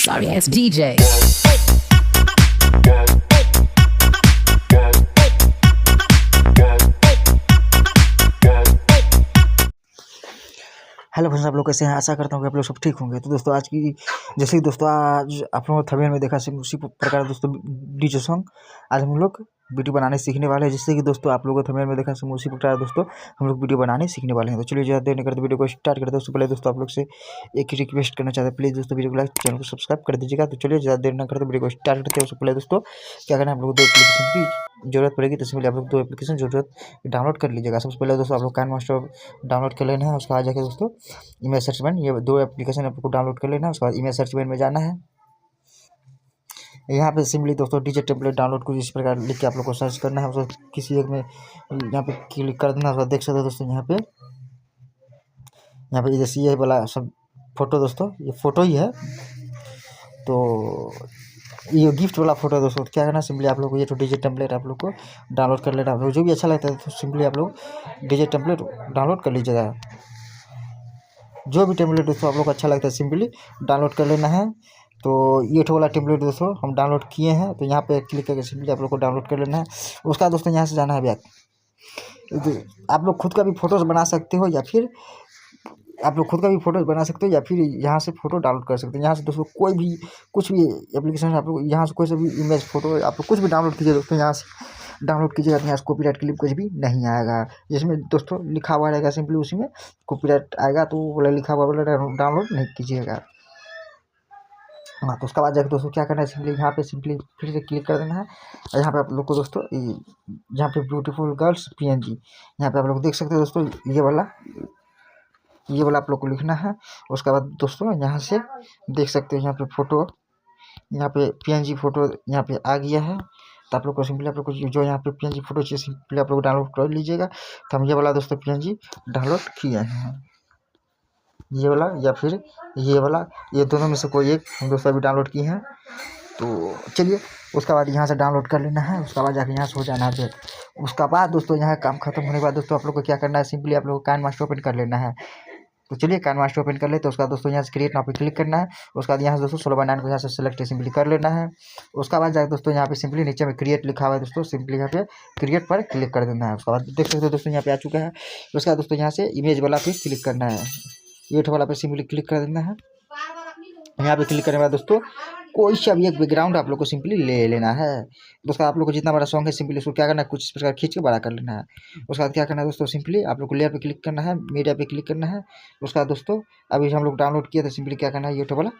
Sorry ass DJ. Hello friends, आप लोग कैसे हैं? आशा करता हूँ कि आप लोग सब ठीक होंगे। तो दोस्तों, आज की जैसे कि दोस्तों आज आप लोगों ने थंबनेल में देखा उसी प्रकार दोस्तों डीजे सॉन्ग आज हम लोग वीडियो बनाने सीखने वाले हैं। जिससे कि दोस्तों आप लोगों को थंबनेल में देखा उसी प्रकार दोस्तों हम लोग वीडियो बनाने सीखने वाले हैं। तो चलिए ज़्यादा देर नहीं करते वीडियो को स्टार्ट करते हैं। उससे पहले दोस्तों आप लोग से एक ही रिक्वेस्ट करना चाहते हैं, प्लीज़ दोस्तों वीडियो को लाइक, चैनल को सब्सक्राइब कर दीजिएगा। तो चलिए ज़्यादा देर ना करते वीडियो को स्टार्ट करते हैं। उससे पहले दोस्तों क्या करना है, आप लोग दो एप्लीकेशन की जरूरत पड़ेगी। तो इसलिए आप लोग दो एप्लीकेशन जरूरत डाउनलोड कर लीजिएगा। सबसे पहले दोस्तों आप लोग काइन मास्टर डाउनलोड कर लेना है। उसका आ जाकर दोस्तों इमेज सर्च में ये दो एप्लीकेशन आपको डाउनलोड कर लेना है। उसके बाद इमेज सर्च में जाना है। यहाँ पे सिंपली दोस्तों डीजे टेम्पलेट डाउनलोड कुछ इस प्रकार लिख के आप लोग को सर्च करना है। उसको किसी एक में यहाँ पे क्लिक कर देना है। उसका देख सकते हो दोस्तों यहाँ पे जैसे ये वाला सब फोटो दोस्तों ये फोटो ही है। तो ये गिफ्ट वाला फोटो दोस्तों क्या करना है, सिंपली आप लोग को ये तो डीजे टेम्पलेट आप लोग को डाउनलोड कर लेना। आप लोग जो भी अच्छा लगता है तो सिंपली आप लोग डीजे टेम्पलेट डाउनलोड कर लीजिएगा। जो भी टेम्पलेट दोस्तों आप लोग को अच्छा लगता है सिंपली डाउनलोड कर लेना है। तो ये वाला टेम्पलेट दोस्तों हम डाउनलोड किए हैं। तो यहाँ पे क्लिक करके सिंपली आप लोग को डाउनलोड कर लेना है। उसका दोस्तों यहाँ से जाना है बैक। आप लोग खुद का भी फोटोज़ बना सकते हो या फिर या फिर यहाँ से फ़ोटो डाउनलोड कर सकते हैं। यहाँ से दोस्तों कोई भी कुछ भी एप्लीकेशन आप लोग यहाँ से कोई सा भी इमेज फोटो आप लोग कुछ भी डाउनलोड कीजिए दोस्तों। यहाँ से डाउनलोड कीजिएगा तो यहाँ से कॉपीराइट क्लिप कुछ भी नहीं आएगा। जिसमें दोस्तों लिखा हुआ रहेगा सिंपली उसी में कॉपीराइट आएगा। तो वो वाला लिखा हुआ वाला डाउनलोड नहीं कीजिएगा। हाँ, तो उसके बाद जाकर दोस्तों क्या करना है, सिंपली यहाँ पे सिंपली फिर से क्लिक कर देना है। और यहाँ पे आप लोग को दोस्तों यहाँ पे ब्यूटीफुल गर्ल्स PNG यहाँ पे आप लोग देख सकते हो दोस्तों। ये वाला आप लोग को लिखना है। उसके बाद दोस्तों यहाँ से देख सकते हो यहाँ पे फ़ोटो यहाँ पे PNG फ़ोटो यहाँ पे आ गया है। तो आप लोग को सिंपली आप लोग को जो यहाँ पे PNG फ़ोटो चाहिए सिंपली आप लोग डाउनलोड कर लीजिएगा। तो हम ये वाला दोस्तों PNG डाउनलोड किए हैं, ये वाला या फिर ये वाला, ये दोनों में से कोई एक हम दोस्तों अभी डाउनलोड किए हैं। तो चलिए उसके बाद यहाँ से डाउनलोड कर लेना है। उसके बाद जाकर यहाँ से हो जाना है। उसके बाद दोस्तों यहाँ काम खत्म होने के बाद दोस्तों आप लोग को क्या करना है, सिंपली आप लोग को काइन मास्टर ओपन कर लेना है। तो चलिए काइन मास्टर ओपन कर ले। तो उसका दोस्तों यहाँ से क्रिएट नाउ पे क्लिक करना है। उसके बाद यहाँ से दोस्तों 16/9 को यहाँ से सेलेक्ट सिंपली कर लेना है। उसके बाद जाकर दोस्तों यहाँ पे सिंपली नीचे में क्रिएट लिखा हुआ है दोस्तों, सिंपली यहाँ पे क्रिएट पर क्लिक कर देना है। उसके बाद देख सकते हो दोस्तों यहाँ पे आ चुका है। उसके बाद दोस्तों यहाँ से इमेज वाला पे क्लिक करना है, ये वाला पे सिंपली क्लिक कर देना है। यहाँ पे क्लिक करने के बाद दोस्तों कोई सा भी एक बैकग्राउंड आप लोग को सिंपली ले लेना है। उसका आप लोग को जितना बड़ा सॉन्ग है सिंपली उसको क्या करना है, कुछ इस प्रकार खींच के बड़ा कर लेना है। उसके बाद क्या करना है दोस्तों, सिंपली आप लोग को लेयर पे क्लिक करना है, मीडिया पे क्लिक करना है। उसका दोस्तों अभी हम लोग डाउनलोड किया था, सिंपली क्या करना है, ये वाला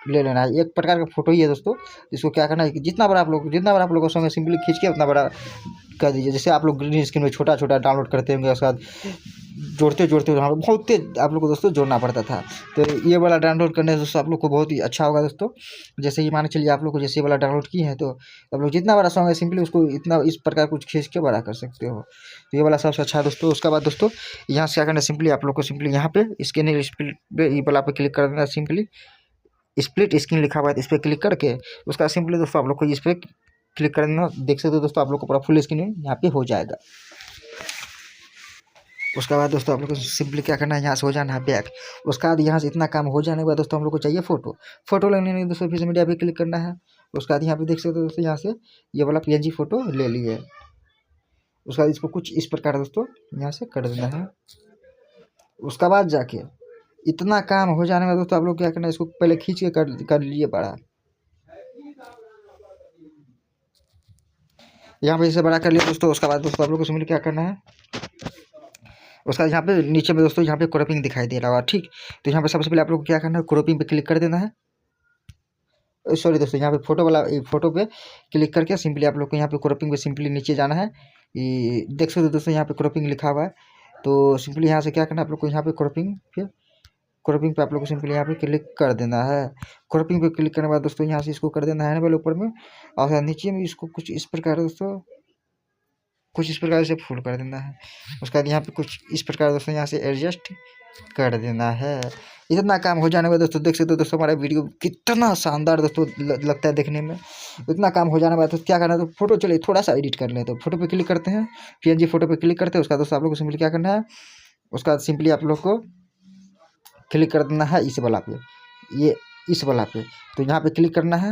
ले लेना है। एक प्रकार का फोटो ही है दोस्तों। इसको क्या करना है, जितना बड़ा आप लोग का सॉन्ग है सिंपली खींच के उतना बड़ा कर दीजिए। जैसे आप लोग ग्रीन स्क्रीन में छोटा छोटा डाउनलोड करते होंगे, उसके बाद जोड़ते बहुत तेज आप लोग को दोस्तों जोड़ना पड़ता था। तो ये वाला डाउनलोड करने से दोस्तों आप लोग को बहुत ही अच्छा होगा दोस्तों। जैसे ये मान के चलिए आप लोग को जैसे ये वाला डाउनलोड किए हैं, तो आप लोग जितना बड़ा सॉन्ग है सिंपली उसको इतना इस प्रकार कुछ खींच के बड़ा कर सकते हो। तो ये वाला सबसे अच्छा है दोस्तों। उसके बाद दोस्तों यहाँ से क्या करना है, सिंपली आप लोग को सिंपली यहाँ पे स्क्रीन स्प्लिट पे ये वाला पे क्लिक कर देना। सिंपली स्प्लिट स्क्रीन लिखा हुआ है, इस पर क्लिक करके उसका सिंपली दोस्तों आप लोग को इस पर क्लिक कर देना। देख सकते हो दोस्तों आप लोग को पूरा फुल स्क्रीन यहाँ पे हो जाएगा। उसके बाद दोस्तों आप लोग को सिंपली क्या करना है, यहाँ से हो जाना है बैक। उसके बाद यहाँ से इतना काम हो जाने के बाद दोस्तों हम लोग को चाहिए फोटो लेने में दोस्तों फिर से मीडिया पे क्लिक करना है। उसके बाद यहाँ पे देख सकते हो दोस्तों यहाँ से ये वाला PNG फ़ोटो ले लिए। उसके बाद इसको कुछ इस प्रकार दोस्तों यहाँ से कर देना है। उसके बाद जाके इतना काम हो जाने में दोस्तों आप लोग क्या करना है, इसको पहले खींच के कर लीजिए बड़ा। यहाँ पे इसे बड़ा कर लिया दोस्तों। उसके बाद दोस्तों आप लोग को सिंपली क्या करना है, उसका यहाँ पे नीचे में दोस्तों यहाँ पे क्रॉपिंग दिखाई दे रहा होगा, ठीक। तो यहाँ पे सबसे पहले आप लोग को क्या करना है, क्रॉपिंग पे क्लिक कर देना है। सॉरी दोस्तों, यहाँ पे फोटो वाला फोटो पे क्लिक करके सिंपली आप लोग को यहाँ पे क्रॉपिंग पे सिंपली नीचे जाना है। ये देख सकते हो दोस्तों यहाँ पे क्रॉपिंग लिखा हुआ है। तो सिंपली यहाँ से क्या करना है, आप लोग को यहाँ पे क्रॉपिंग पे आप लोग को सिंपली यहाँ पे क्लिक कर देना है। क्रॉपिंग पे क्लिक करने के बाद दोस्तों यहाँ से इसको कर देना है ना पहले ऊपर में, और नीचे में इसको कुछ इस प्रकार दोस्तों से फुल कर देना है। उसके बाद यहाँ पे कुछ इस प्रकार दोस्तों यहाँ से एडजस्ट कर देना है। इतना काम हो जाने के बाद दोस्तों देख सकते हो दोस्तों हमारा वीडियो कितना शानदार दोस्तों लगता है देखने में। इतना काम हो जाने के बाद तो क्या करना है, तो फोटो चलिए थोड़ा सा एडिट कर लें। तो फोटो पे क्लिक करते हैं, PNG फोटो पे क्लिक करते हैं। उसका दोस्तों आप लोग को सिंपली क्या करना है, उसका सिंपली आप लोग को क्लिक कर देना है इस वाला पे, ये इस वाला पे, तो यहाँ पे क्लिक करना है।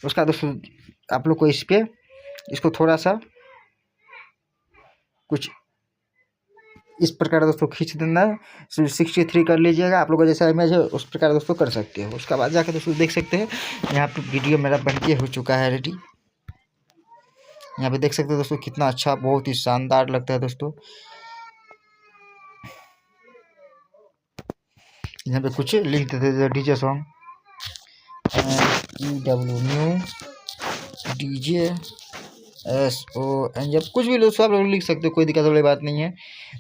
उसका दोस्तों आप लोग को इस पे इसको थोड़ा सा कुछ इस प्रकार दोस्तों खींच देना है। 63 कर लीजिएगा, आप लोग का जैसा इमेज है उस प्रकार दोस्तों कर सकते हो। उसके बाद जाकर दोस्तों देख सकते हैं यहाँ पे वीडियो मेरा बनके हो चुका है रेडी। यहाँ पे देख सकते हो दोस्तों कितना अच्छा, बहुत ही शानदार लगता है दोस्तों। यहाँ पे कुछ लिख देते हैं DJ song EW new DJ SON, जब कुछ भी दोस्तों आप लोग लिख सकते हो, कोई दिक्कत वाली बात नहीं है।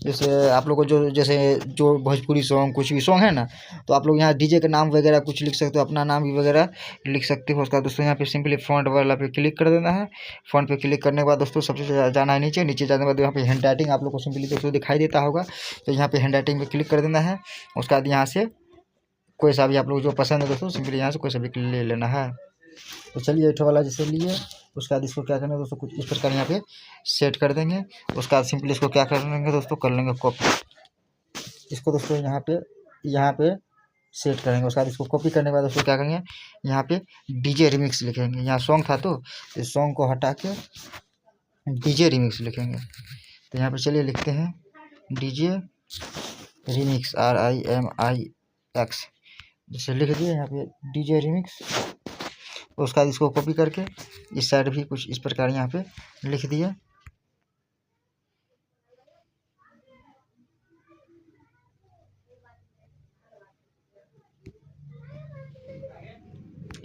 जैसे आप लोग को जो भोजपुरी सॉन्ग कुछ भी सॉन्ग है ना, तो आप लोग यहाँ डीजे का नाम वगैरह कुछ लिख सकते हो, अपना नाम भी वगैरह लिख सकते हो। उसका दोस्तों यहाँ पे सिंपली फॉन्ट वाला पे क्लिक कर देना है। फॉन्ट पे क्लिक करने के बाद दोस्तों सबसे जाना है नीचे जाने के बाद यहाँ पे हैंड राइटिंग आप लोग को सिंपली दोस्तों दिखाई देता होगा, तो यहाँ पे हैंड राइटिंग पे क्लिक कर देना है। उसके बाद यहाँ से कोई सा भी आप लोग जो पसंद है दोस्तों सिंपली यहाँ से कोई सा भी ले लेना है। तो चलिए एठो वाला जैसे लिए, उसके बाद इसको क्या करना है दोस्तों कुछ इस प्रकार यहाँ पे सेट कर देंगे। उसके बाद सिंपली इसको क्या कर लेंगे दोस्तों, कर लेंगे कॉपी। इसको दोस्तों यहाँ पे सेट करेंगे। उसके बाद इसको कॉपी करने के बाद दोस्तों क्या करेंगे, यहाँ पे डीजे रिमिक्स लिखेंगे। यहाँ सॉन्ग था तो इस सॉन्ग को हटा के डीजे रिमिक्स लिखेंगे। तो यहाँ पे चलिए लिखते हैं डीजे रिमिक्स RIMIX, जैसे लिख दिए यहाँ पे डीजे रिमिक्स। उसका इसको कॉपी करके इस साइड भी कुछ इस प्रकार यहाँ पे लिख दिया।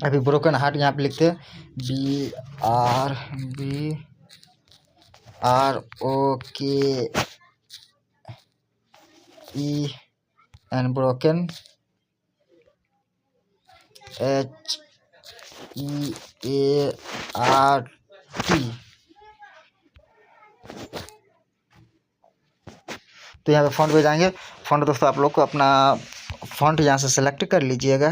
अभी ब्रोकन हार्ट यहाँ पे लिखते हैं BRBROKEN ब्रोकन HEART। तो यहाँ पे फॉन्ट पे जाएंगे। फॉन्ट दोस्तों आप लोग को अपना फॉन्ट यहाँ से सेलेक्ट कर लीजिएगा।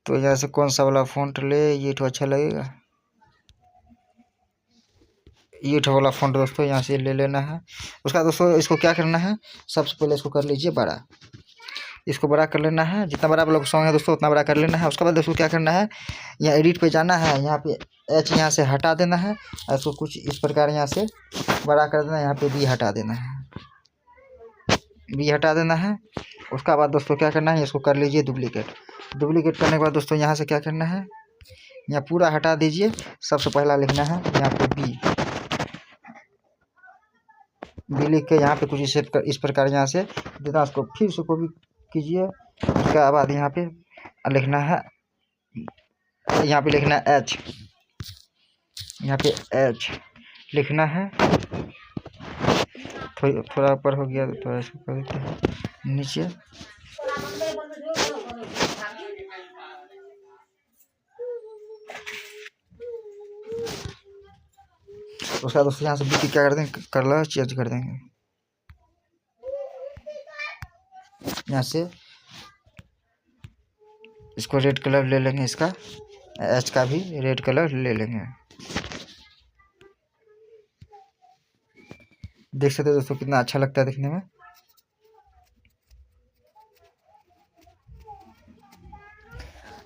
तो यहाँ से कौन सा वाला फॉन्ट ले, ये तो अच्छा लगेगा, ये वाला फॉन्ट दोस्तों यहाँ से ले लेना है। उसका दोस्तों इसको क्या करना है, सबसे पहले इसको कर लीजिए बड़ा, इसको बड़ा कर लेना है। जितना बड़ा आप लोग सॉन्ग है दोस्तों उतना बड़ा कर लेना है। उसके बाद दोस्तों क्या करना है, यहाँ एडिट पे जाना है, यहाँ पे H यहाँ से हटा देना है, इसको कुछ इस प्रकार यहाँ से बड़ा कर देना है। यहाँ पे B हटा देना है, B हटा देना है। उसका बाद दोस्तों क्या करना है, इसको कर लीजिए डुप्लीकेट करने के बाद दोस्तों यहाँ से क्या करना है, यहाँ पूरा हटा दीजिए। सबसे पहला लिखना है यहाँ पे B लिख के यहाँ पे कुछ इस प्रकार यहाँ से देना। उसको फिर से कॉपी कीजिए। उसके बाद यहाँ पे लिखना है, यहाँ पे लिखना है H, यहाँ पे H लिखना है। थोड़ा ऊपर हो गया तो थोड़ा इसको कर देते हैं नीचे। उसका दोस्तों यहाँ से बीटी क्या कर देंगे, कलर चेंज कर देंगे। यहाँ से इसको रेड कलर ले लेंगे, इसका H का भी रेड कलर ले लेंगे। देख सकते हो दोस्तों कितना अच्छा लगता है देखने में।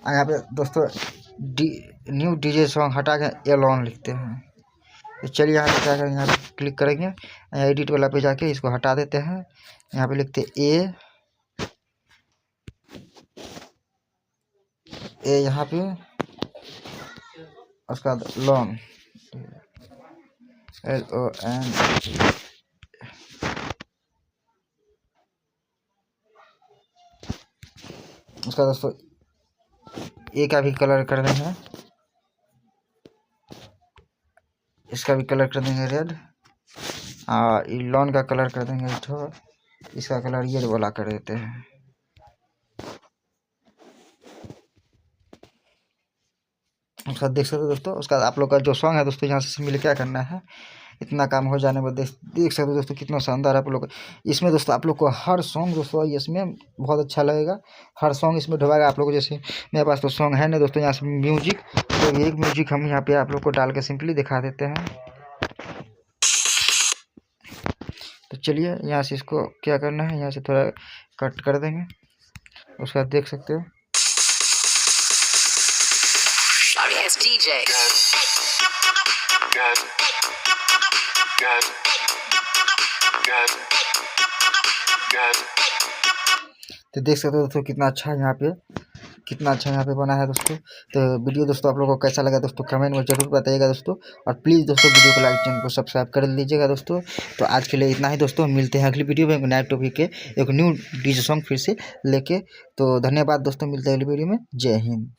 यहाँ पे दोस्तों न्यू डीजे सॉन्ग हटा के एलोन लिखते हैं। तो चलिए यहाँ पे क्या करेंगे, यहाँ पे क्लिक करेंगे, यहाँ एडिट वाला पे जाके इसको हटा देते हैं। यहाँ पे लिखते ए यहाँ पे, उसका लॉन LON। उसका दोस्तों ए का भी कलर कर देंगे, इसका भी कलर कर देंगे रेड, लॉन का कलर कर देंगे तो इसका कलर ये वाला कर देते हैं। उसका देख सकते हो दोस्तों, उसका आप लोग का जो सॉन्ग है दोस्तों यहाँ से मिल क्या करना है, इतना काम हो जाने में देख सकते हो दोस्तों कितना शानदार आप लोग। इसमें दोस्तों आप लोग को हर सॉन्ग दोस्तों इसमें बहुत अच्छा लगेगा, हर सॉन्ग इसमें ढुआएगा आप लोग। जैसे मेरे पास तो सॉन्ग है ना दोस्तों, यहाँ से म्यूजिक, तो एक म्यूजिक हम यहाँ पे आप लोग को डाल के सिंपली दिखा देते हैं। तो चलिए यहाँ से इसको क्या करना है, यहाँ से थोड़ा कट कर देंगे। उसके बाद देख सकते हो तो देख सकते हो दोस्तों कितना अच्छा यहाँ पे बना है दोस्तों। तो वीडियो दोस्तों आप लोगों को कैसा लगा दोस्तों कमेंट में जरूर बताइएगा दोस्तों, और प्लीज़ दोस्तों वीडियो को लाइक, चैनल को सब्सक्राइब कर लीजिएगा दोस्तों। तो आज के लिए इतना ही दोस्तों, मिलते हैं अगली वीडियो में नए टॉपिक के एक न्यू डीजे सॉन्ग फिर से लेके। तो धन्यवाद दोस्तों, मिलते हैं अगली वीडियो में। जय हिंद।